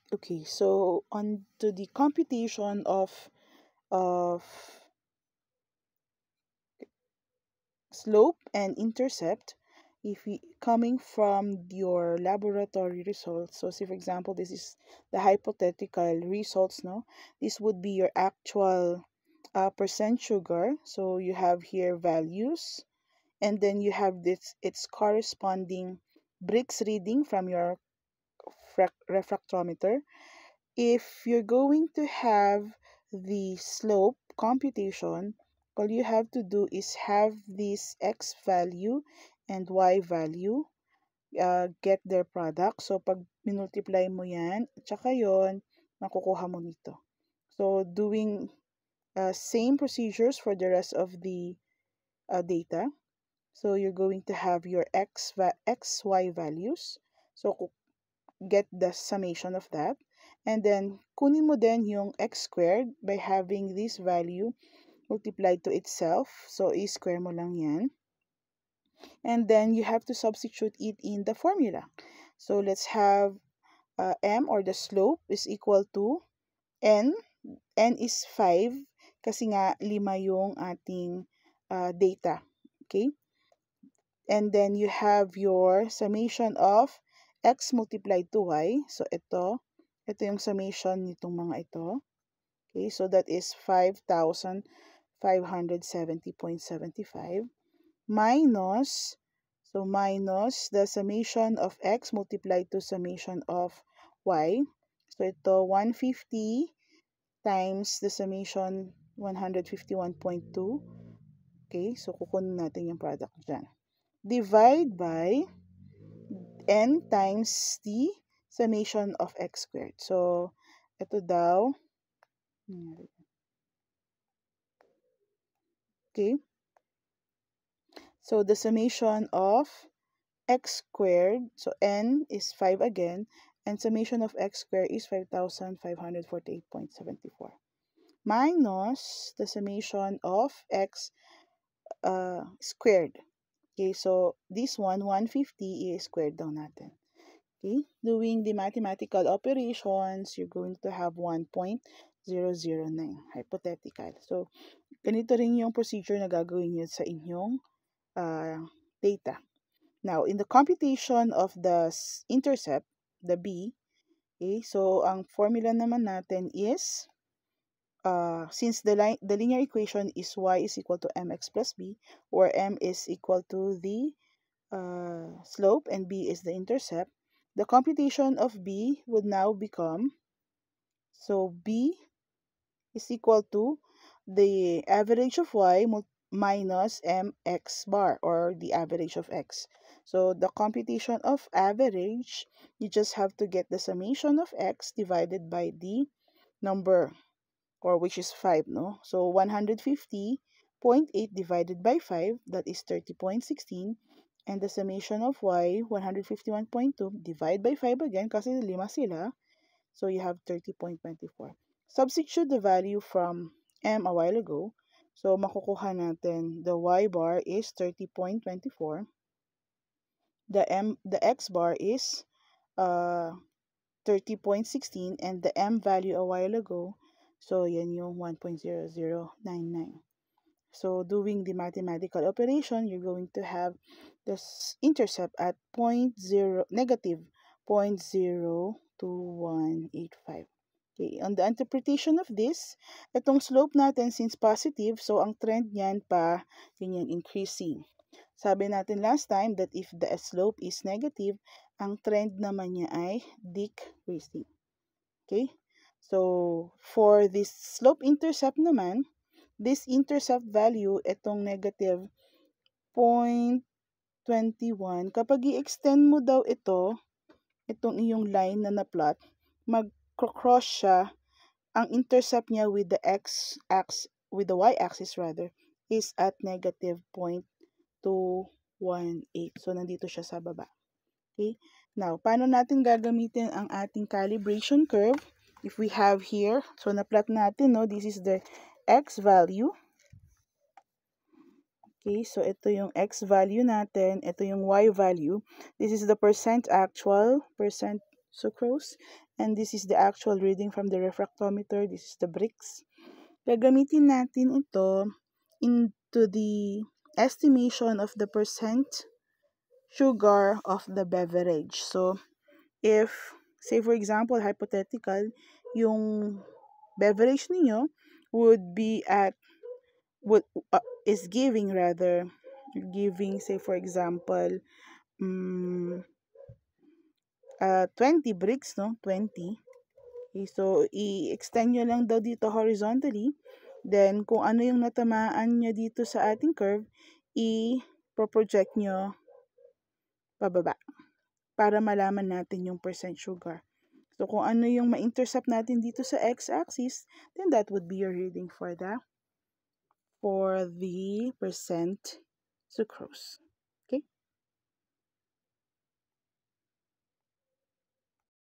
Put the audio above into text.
Okay, so on to the computation of slope and intercept, if we coming from your laboratory results. So say for example, this is the hypothetical results, no? This would be your actual percent sugar. So you have here values, and then you have this its corresponding Brix reading from your refractometer. If you're going to have the slope computation, all you have to do is have this x value and y value, get their product. So, pag minultiply mo yan, tsaka yon, makukuha mo nito. So, doing same procedures for the rest of the data. So, you're going to have your x, y values. So, get the summation of that. And then, kunin mo din yung x squared by having this value multiplied to itself. So, i-square mo lang yan. And then, you have to substitute it in the formula. So, let's have m, or the slope, is equal to n. N is 5 kasi nga 5 yung ating data. Okay? And then, you have your summation of x multiplied to y. So, ito yung summation nitong mga ito. Okay, so that is 5,570.75 minus, so minus the summation of x multiplied to summation of y. So, ito 150 times the summation 151.2. Okay, so kukunin natin yung product dyan. Divide by n times the summation of x squared. So, ito daw, okay, so the summation of x squared, so n is 5 again, and summation of x squared is 5,548.74 minus the summation of x squared. Okay, so this one, 150, is squared down natin. Okay, doing the mathematical operations, you're going to have 1.009, hypothetical. So, ganito rin yung procedure na gagawin nyo sa inyong data. Now, in the computation of the intercept, the b, okay, so ang formula naman natin is, since the linear equation is y is equal to mx plus b, where m is equal to the slope and b is the intercept, the computation of b would now become, so b is equal to the average of y minus mx bar, or the average of x. So the computation of average, you just have to get the summation of x divided by the number, or which is 5, no? So 150.8 divided by 5, that is 30.16. And the summation of y, 151.2, divide by 5 again, kasi 5 sila. So you have 30.24. Substitute the value from m a while ago. So makukuha natin, the y bar is 30.24. The x bar is 30.16, and the m value a while ago, so yan yung 1.0099. So doing the mathematical operation, you're going to have this intercept at negative 0.02185. Okay, on the interpretation of this, itong slope natin since positive, so ang trend niyan pa, yun yung increasing. Sabi natin last time that if the slope is negative, ang trend naman niya ay decreasing. Okay? So, for this slope intercept naman, this intercept value, itong negative 0.21, kapag i-extend mo daw itong iyong line na na-plot, mag-cross siya, ang intercept niya with the with the y-axis rather, is at negative 0.218. So, nandito siya sa baba. Okay? Now, paano natin gagamitin ang ating calibration curve? If we have here, so na-plot natin, no? This is the x value. Okay, so ito yung x value natin, ito yung y value. This is the percent actual, sucrose. And this is the actual reading from the refractometer. This is the bricks. Gagamitin natin ito into the estimation of the percent sugar of the beverage. So, if, say for example, hypothetical, yung beverage niyo would be at, is giving rather, giving, say for example, 20 bricks, no? 20. Okay, so, i-extend nyo lang daw dito horizontally. Then, kung ano yung natamaan nyo dito sa ating curve, i-project nyo pababa para malaman natin yung percent sugar. So, kung ano yung ma-intercept natin dito sa x-axis, then that would be your reading for the percent sucrose.